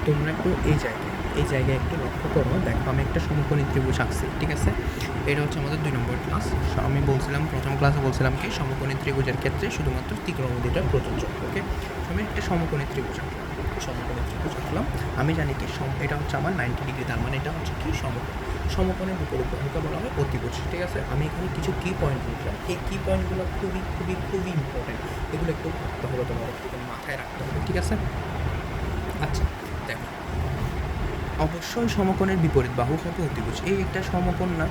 তোমরা একটু এই জায়গায় একটু লক্ষ্য করো। দেখো আমি একটা সমকোণী ত্রিভুজ আঁকছি, ঠিক আছে? এটা হচ্ছে আমাদের 2 নম্বর ক্লাস। আমি বলছিলাম প্রথম ক্লাসে বলছিলাম কি সমকোণী ত্রিভুজের ক্ষেত্রে শুধুমাত্র ত্রিকোণমিতিটা প্রযোজ্য। ওকে, আমি একটা সমকোণী ত্রিভুজ আঁকলাম। আমি জানি কি এটা হচ্ছে আমার 90 ডিগ্রি, তার মানে এটা হচ্ছে কি সমকোণ। সমকোণের বিপরীত বাহুকে বলা হয় অতিভুজ, ঠিক আছে? আমি এখানে কিছু কি পয়েন্ট লিখলাম, এই কি পয়েন্টগুলো খুবই খুবই খুবই ইম্পর্টেন্ট। এগুলো একটু ভাবতে হবে, তোমাদের মাথায় রাখতে হবে, ঠিক আছে? আচ্ছা, দেখো অবশ্যই সমকোণের বিপরীত বাহু হবে অতিভুজ। এটা সমকোণ না,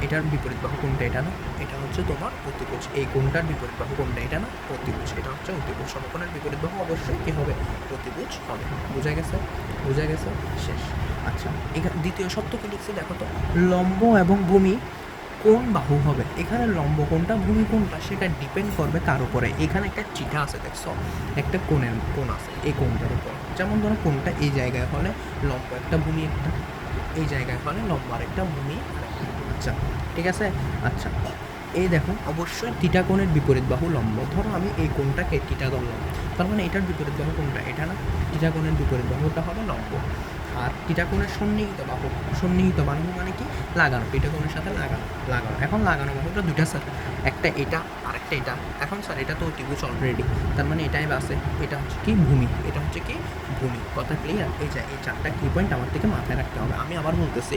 এটার বিপরীত বাহু কোনটা? এটা না, এটা হচ্ছে তোমার অতিভুজ। এই কোণটার বিপরীত বাহু কোনটা? এটা না, অতিভুজ। এটা হচ্ছে অতিভুজ। সমকোণের বিপরীত বাহু অবশ্যই কি হবে? অতিভুজ হবে। বোঝা গেছে? শেষ। আচ্ছা, এখানে দ্বিতীয় সত্য কি লিখছি দেখো তো, লম্ব এবং ভূমি কোন বাহু হবে। এখানে লম্ব কোনটা, ভূমি কোনটা, সেটা ডিপেন্ড করবে কার উপরে। এখানে একটা চিঠা আছে, দেখছো? একটা কোণ আছে এই কোণটার উপর। যেমন ধরো কোণটা এই জায়গায় হলে লম্ব একটা, ভূমি একটা, এই জায়গায় হলে লম্ব আরেকটা, ভূমি আরেকটা। আচ্ছা, ঠিক আছে? আচ্ছা, এই দেখো অবশ্যই থিটা কোণের বিপরীত বাহু লম্ব। ধরো আমি এই কোণটাকে থিটা ধরলাম, তার মানে এটার বিপরীত বাহু কোনটা? এটা না, থিটা কোণের বিপরীত বাহুটা হবে লম্ব। আর থিটা কোণের সন্নিহিত বাহু মানে কি? লাগানো, থিটা কোণের সাথে লাগানো। এখন লাগানো বাহুটা দুইটা স্যার, একটা এটা আর একটা এটা। এখন স্যার এটা তো অতিভুজ অলরেডি, তার মানে এটাই বাসে, এটা হচ্ছে কি? ভূমি। এটা হচ্ছে কি? ভূমি। কথা ক্লিয়ার? এই যে এই 4টা কি পয়েন্ট আমার থেকে মাথায় রাখতে হবে। আমি আবার বলতেছি,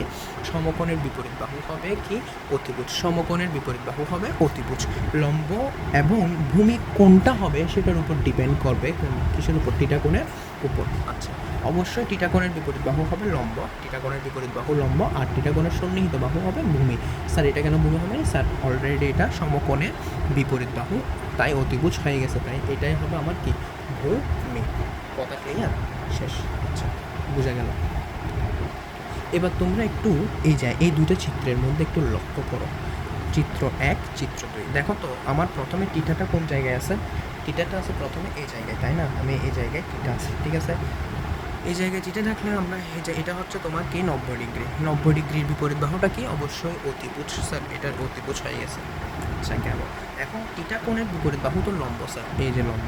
সমকোণের বিপরীত বাহু হবে কি? অতিভুজ। সমকোণের বিপরীত বাহু হবে অতিভুজ। লম্ব এবং ভূমি কোনটা হবে সেটার উপর ডিপেন্ড করবে, কোন কিসের উপর? থিটা কোণের উপর। আচ্ছা, অবশ্যই থিটা কোণের বিপরীত বাহু হবে লম্ব, থিটা কোণের বিপরীত বাহু লম্ব, আর থিটা কোণের সন্নিহিত বাহু হবে ভূমি। স্যার এটা কেন ভূমি হবে? স্যার অলরেডি এটা সমকোণের বিপরীত বাহু, তাই অতিভুজ হয়ে গেছে, তাই এটাই হবে আমার কি? ভূমি। কথা ক্লিয়ার? শেষ। আচ্ছা, বোঝা গেল? এবার তোমরা একটু এই দুটো চিত্রের মধ্যে একটু লক্ষ্য করো। চিত্র 1, চিত্র 2। দেখো তো আমার প্রথমে টিটাটা কোন জায়গায় আছে? টিটাটা আছে প্রথমে এই জায়গায়, তাই না? আমি এই জায়গায় টিটা আছে, ঠিক আছে? এই জায়গায় টিটা থাকলে আমরা এটা হচ্ছে তোমার কি? 90 ডিগ্রি। 90 ডিগ্রির বিপরীত বাহুটা কি? অবশ্যই অতিভুজ। স্যার এটার অতিভুজ হয়ে গেছে। আচ্ছা, গেল। এখন টিটা কোণের বিপরীত বাহু তো লম্ব স্যার, এই যে লম্ব।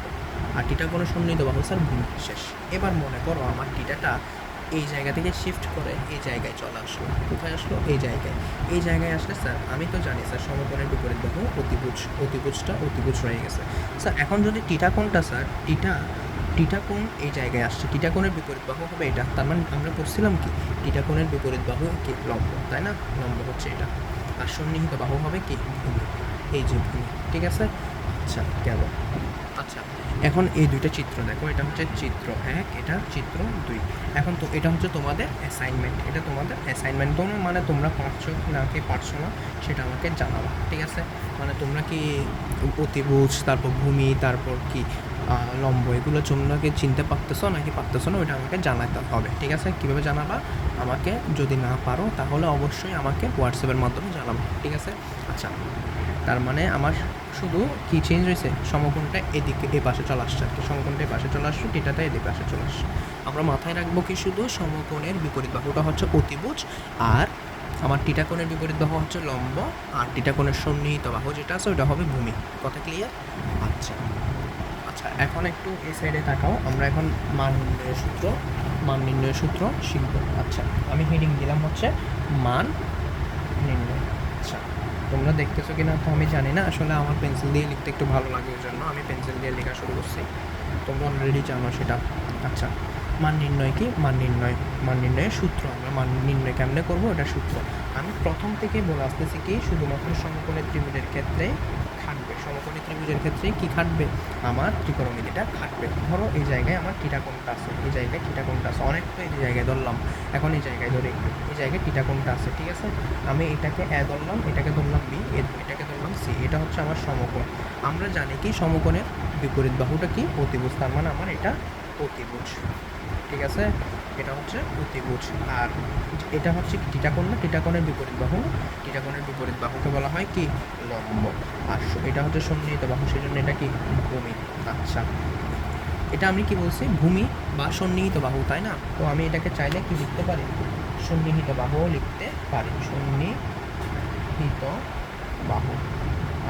আর টিটা কোণের সন্নিহিত বাহু স্যার ভূমি। শেষ। এবার মনে করো আমার টিটাটা এই জায়গা থেকে শিফট করে এই জায়গায় চলে আসলো। কোথায় আসলো? এই জায়গায় আসলে স্যার আমি তো জানি স্যার সমকোণের বিপরীত বাহু অতিভুজটা অতিভুজ রয়ে গেছে। স্যার এখন যদি টিটা কোণটা, স্যার টিটা কোণ এই জায়গায় আসছে, টিটা কোণের বিপরীত বাহু হবে এটা। তার মানে আমরা করছিলাম কি? টিটা কোণের বিপরীত বাহু কি? লম্ব, তাই না? লম্ব হচ্ছে এটা। আর সন্নিহিত বাহু হবে কি? ভূমি। এই যে ভূমি, ঠিক আছে? আচ্ছা, গেল। আচ্ছা, এখন এই দুইটা চিত্র দেখো, এটা হচ্ছে চিত্র 1, এটা চিত্র 2। এখন তো এটা হচ্ছে তোমাদের অ্যাসাইনমেন্ট, এটা তোমাদের অ্যাসাইনমেন্ট। তোমরা মানে তোমরা পারছো না কি পারছো না সেটা আমাকে জানাবো, ঠিক আছে? মানে তোমরা কি অতিভুজ, তারপর ভূমি, তারপর কি লম্ব, এগুলো তোমরা কি চিনতে পারতেছো নাকি পারতেছো না, ওইটা আমাকে জানাতে হবে, ঠিক আছে? কীভাবে জানাবা আমাকে? যদি না পারো তাহলে অবশ্যই আমাকে হোয়াটসঅ্যাপের মাধ্যমে জানাবো, ঠিক আছে? আচ্ছা, তার মানে আমার শুধু কি চেঞ্জ হয়েছে? সমকোণটা এদিকে এ পাশে চলে আসছে আর কি, সমকোণটা এ পাশে চলে আসছে, টিটাটা এদিকে পাশে চলে আসছে। আমরা মাথায় রাখবো কি? শুধু সমকোণের বিপরীত বাহুটা হচ্ছে অতিভুজ, আর আমার টিটা কোণের বিপরীত বাহু হচ্ছে লম্ব, আর টিটা কোণের সন্নিহিত বাহু যেটা আছে ওটা হবে ভূমি। কথা ক্লিয়ার? আচ্ছা, আচ্ছা, এখন একটু এই সাইডে তাকাও। আমরা এখন মান নির্ণয়ের সূত্র শিখব। আচ্ছা, আমি হেডিং দিলাম হচ্ছে মান নির্ণয়। আচ্ছা, তোমরা দেখতেছো কি না তো আমি জানি না, আসলে আমার পেন্সিল দিয়ে লিখতে একটু ভালো লাগে, ওই জন্য আমি পেন্সিল দিয়ে লেখা শুরু করছি। তোমরা অলরেডি জানো সেটা। আচ্ছা, মান নির্ণয় কি? মান নির্ণয়ের সূত্র। আমরা মান নির্ণয় কেমনে করবো, এটা সূত্র। আমি প্রথম থেকে বলে আসতেছি কি, শুধুমাত্র সমকোণী ত্রিভুজের ক্ষেত্রে খাটবে। সমকোণী ত্রিভুজের ক্ষেত্রে কি খাটবে? আমার ত্রিকোণমিতিটা খাটবে। ধরো এই জায়গায় আমার থিটা কোণটা আছে, এই জায়গায় থিটা কোণটা আছে, অনেক তো এই জায়গায় ধরলাম। এখন এই জায়গায় ধরে একটু, এই জায়গায় থিটা কোণটা আছে, ঠিক আছে? আমি এটাকে এ ধরলাম, এটাকে ধরলাম বি, এটাকে ধরলাম সি। এটা হচ্ছে আমার সমকোণ। আমরা জানি কি সমকোণের বিপরীত বাহুটা কি? অতিভুজ। তার মানে আমার এটা অতিভুজ, ঠিক আছে? এটা হচ্ছে অতিভুজ। আর এটা হচ্ছে কি? থিটা কোণ না? থিটা কোণের বিপরীত বাহু, থিটা কোণের বিপরীত বাহুকে বলা হয় কি? লম্ব। আর এটা হচ্ছে সন্নিহিত বাহু, সেজন্য এটা কি? ভূমি। আচ্ছা, এটা আমি কি বলছি? ভূমি বা সন্নিহিত বাহু, তাই না? তো আমি এটাকে চাইলে কি লিখতে পারি? সন্নিহিত বাহুও লিখতে পারি, সন্নিহিত বাহু।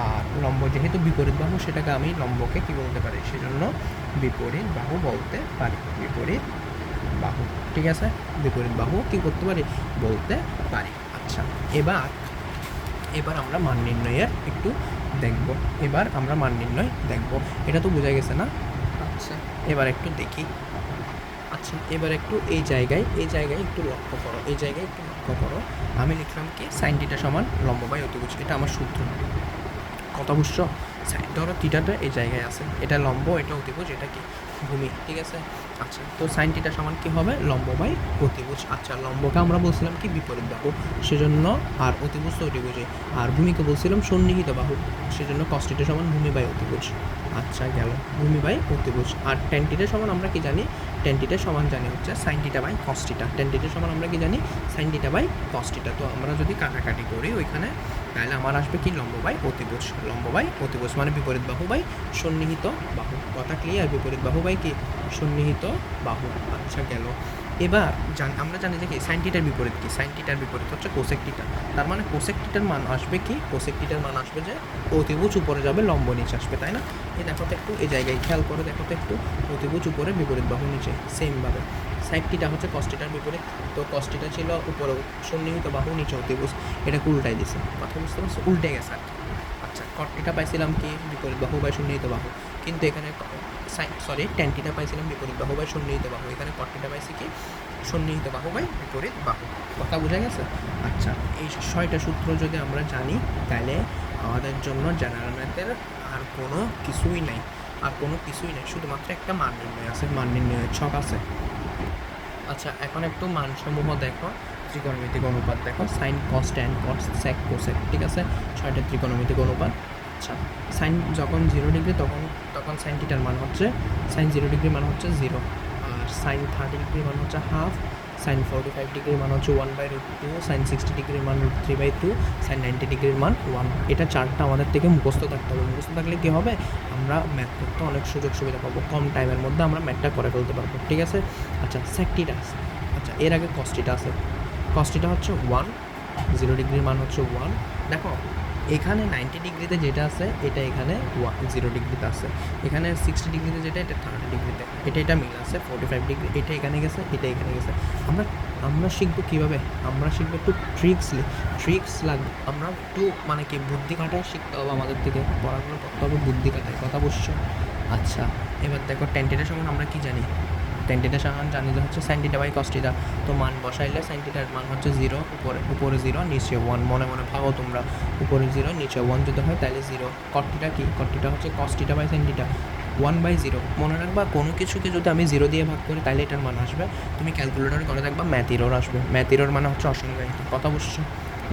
আর লম্ব যেহেতু বিপরীত বাহু, সেটাকে আমি লম্বকে কি বলতে পারি? সেজন্য বিপরীত বাহু বলতে পারি, বিপরীত বাহু, ঠিক আছে, বিপরীত বাহু কী করতে পারি, বলতে পারি। আচ্ছা, এবার আমরা মান নির্ণয়ের একটু দেখব। এটা তো বোঝা গেছে না? আচ্ছা, এবার একটু দেখি। আচ্ছা, এবার একটু এই জায়গায় একটু লক্ষ্য করো। আমি লিখলাম কি সাইন থিটা সমান লম্ব বাই অতিভুজ, এটা আমার সূত্র। কথা বুঝছো? ধরো থিটাটা এই জায়গায় আছে, এটা লম্ব, এটা অতিভুজ, এটা কি ভূমি, ঠিক আছে। আচ্ছা, তো সাইন থিটা সমান কি হবে, লম্ব বাই অতিভুজ। আচ্ছা, লম্বকে আমরা বলছিলাম কি বিপরীত বাহু, সেজন্য, আর অতিভুজ তো অতিভুজে, আর ভূমিকে বলছিলাম সন্নিহিত বাহু, সেজন্য কস থিটা সমান ভূমি বাই অতিভুজ। আচ্ছা, গেল ভূমি বাই অতিভুজ। আর ট্যান থিটা সমান আমরা কি জানি, ট্যান থিটা সমান জানি হচ্ছে sine theta by cos theta. Tan theta সমান আমরা কি জানি, sine theta by cos theta. তো আমরা যদি কাটাকাটি করি ওইখানে, তাহলে আমার আসবে কি লম্ব বাই অতিভুজ। লম্ব বাই অতিভুজ মানে বিপরীত বাহু বাই সন্নিহিত বাহু। কথা ক্লিয়ার? বিপরীত বাহু বাই কি সন্নিহিত বাহু। আচ্ছা, গেল। এবার আমরা জানি যে কি সাইন থিটার বিপরীত কি, সাইন থিটার বিপরীত হচ্ছে কোসেক থিটা। তার মানে কোসেক থিটার মান আসবে কি, কোসেক থিটার মান আসবে যে অতিভুজ উপরে যাবে, লম্ব নিচে আসবে, তাই না? এই দেখো তো একটু, এই জায়গায় খেয়াল করে দেখো তো একটু, অতিভুজ উপরে, বিপরীত বাহু নিচে, সেমভাবে। সাইন থিটা হচ্ছে কস থিটার বিপরীত, তো কস থিটা ছিল উপরে সন্নিহিত বাহু, নিচে অতিভুজ, এটাকে উল্টাই দিছে। কথা বুঝতে পারছো? উল্টে গেছে আর কি। আচ্ছা, কট থিটা পাইছিলাম কি বিপরীত বাহু বাই সন্নিহিত বাহু, কিন্তু এখানে ট্যান থিটা পাইছিলাম বিপরীত বাহু বাই সন্নিহিত বাহু, এখানে কট থিটা পাইছি কি সন্নিহিত বাহু বাই বিপরীত বাহু। কথা বোঝা গেছে? আচ্ছা, এই 6টা সূত্র যদি আমরা জানি, তাহলে আমাদের জন্য জেনারেল ম্যাথের আর কোনো কিছুই নাই, শুধুমাত্র একটা মান নির্ণয় আছে, মান নির্ণয়ের ছক আছে। আচ্ছা, এখন একটু মানসমূহ দেখো, ত্রিকোণমিতিক অনুপাত দেখো, sine cos tan cos sec cosec, ঠিক আছে, 6টা ত্রিকোণমিতিক অনুপাত। আচ্ছা, সাইন যখন 0 ডিগ্রি তখন সাইন থিটার মান হচ্ছে, সাইন 0 ডিগ্রি মান হচ্ছে 0, আর সাইন 30 ডিগ্রি মান হচ্ছে হাফ, সাইন 45 ডিগ্রির মান হচ্ছে 1/√2, সাইন 60 ডিগ্রির মান √3/2, সাইন 90 ডিগ্রির মান 1। এটা চারটা আমাদের থেকে মুখস্থ থাকতে হবে। মুখস্থ থাকলে কী হবে, আমরা ম্যাথ করতে অনেক সুযোগ সুবিধা পাবো, কম টাইমের মধ্যে আমরা ম্যাথটা করে ফেলতে পারবো, ঠিক আছে। আচ্ছা, সেক থিটা আছে। আচ্ছা, এর আগে কস থিটা আছে, কস থিটা হচ্ছে 1, 0 ডিগ্রির মান হচ্ছে 1। দেখো এখানে 90 ডিগ্রিতে যেটা আছে এটা এখানে 0 ডিগ্রিতে আছে, এখানে 60 ডিগ্রিতে যেটা এটা 30 ডিগ্রিতে, এটা মিল আছে 45 ডিগ্রি, এটা এখানে গেছে, এটা এখানে গেছে। আমরা শিখবো কীভাবে, আমরা শিখবো একটু ট্রিক্স লাগবে, আমরা একটু মানে কি বুদ্ধি কাটায় শিখতে হবে, আমাদের থেকে পড়াগুলো করতে হবে বুদ্ধি কাটায়। কথা বুঝছো? আচ্ছা, এবার দেখো ট্যান থিটার সমান আমরা কি জানি, ট্যান থিটার সমান জানি যে হচ্ছে sine theta by cos theta. তো মান বসাইলে সাইন থিটার মান হচ্ছে 0, উপরে 0 নিচে 1, মনে ভাবো তোমরা, উপরে 0 নিচে 1 যদি হয় তাহলে 0। কট থিটা কি, কট থিটা হচ্ছে cos theta by sine theta, 1/0। মনে রাখবা কোনো কিছুকে যদি আমি 0 দিয়ে ভাগ করি তাহলে এটার মান আসবে, তুমি ক্যালকুলেটর করে দেখবা ম্যাথ এরর আসবে, ম্যাথ এরর মানে হচ্ছে অসংজ্ঞায়িত। কথা বুঝছো?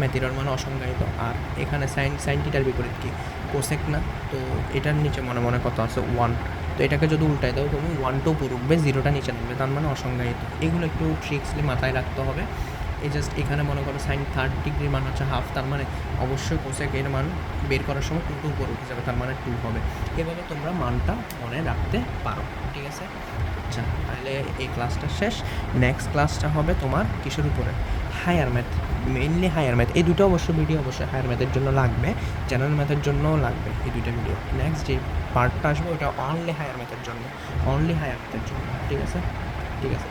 ম্যাথ এরর মানে অসংজ্ঞায়িত। আর এখানে সাইন থিটার বিপরীত কি, কোসেক না, তো এটার নিচে মনে কত আছে 1, তো এটাকে যদি উল্টাই দাও তুমি 1টা উপর উঠবে, 0টা নিচে নামবে, তার মানে অসংজ্ঞায়িত। এগুলো একটু ট্রিক্সলি মাথায় রাখতে হবে। এই জাস্ট এখানে মনে করো সাইন 30 ডিগ্রির মান হচ্ছে হাফ, তার মানে অবশ্যই কোসেক এর মান বের করার সময় 2 উপর উঠে যাবে, তার মানে 2 হবে। এভাবে তোমরা মানটা মনে রাখতে পারো, ঠিক আছে। আচ্ছা, তাহলে এই ক্লাসটা শেষ। নেক্সট ক্লাসটা হবে তোমার কিসের উপরে, higher math, mainly higher math. এই দুটো ভিডিও অবশ্যই হায়ার ম্যাথের জন্য লাগবে, জেনারেল ম্যাথের জন্যও লাগবে এই দুটো ভিডিও। নেক্সট যে পার্টটা আসবে ওটা অনলি হায়ার ম্যাথের জন্য, ঠিক আছে।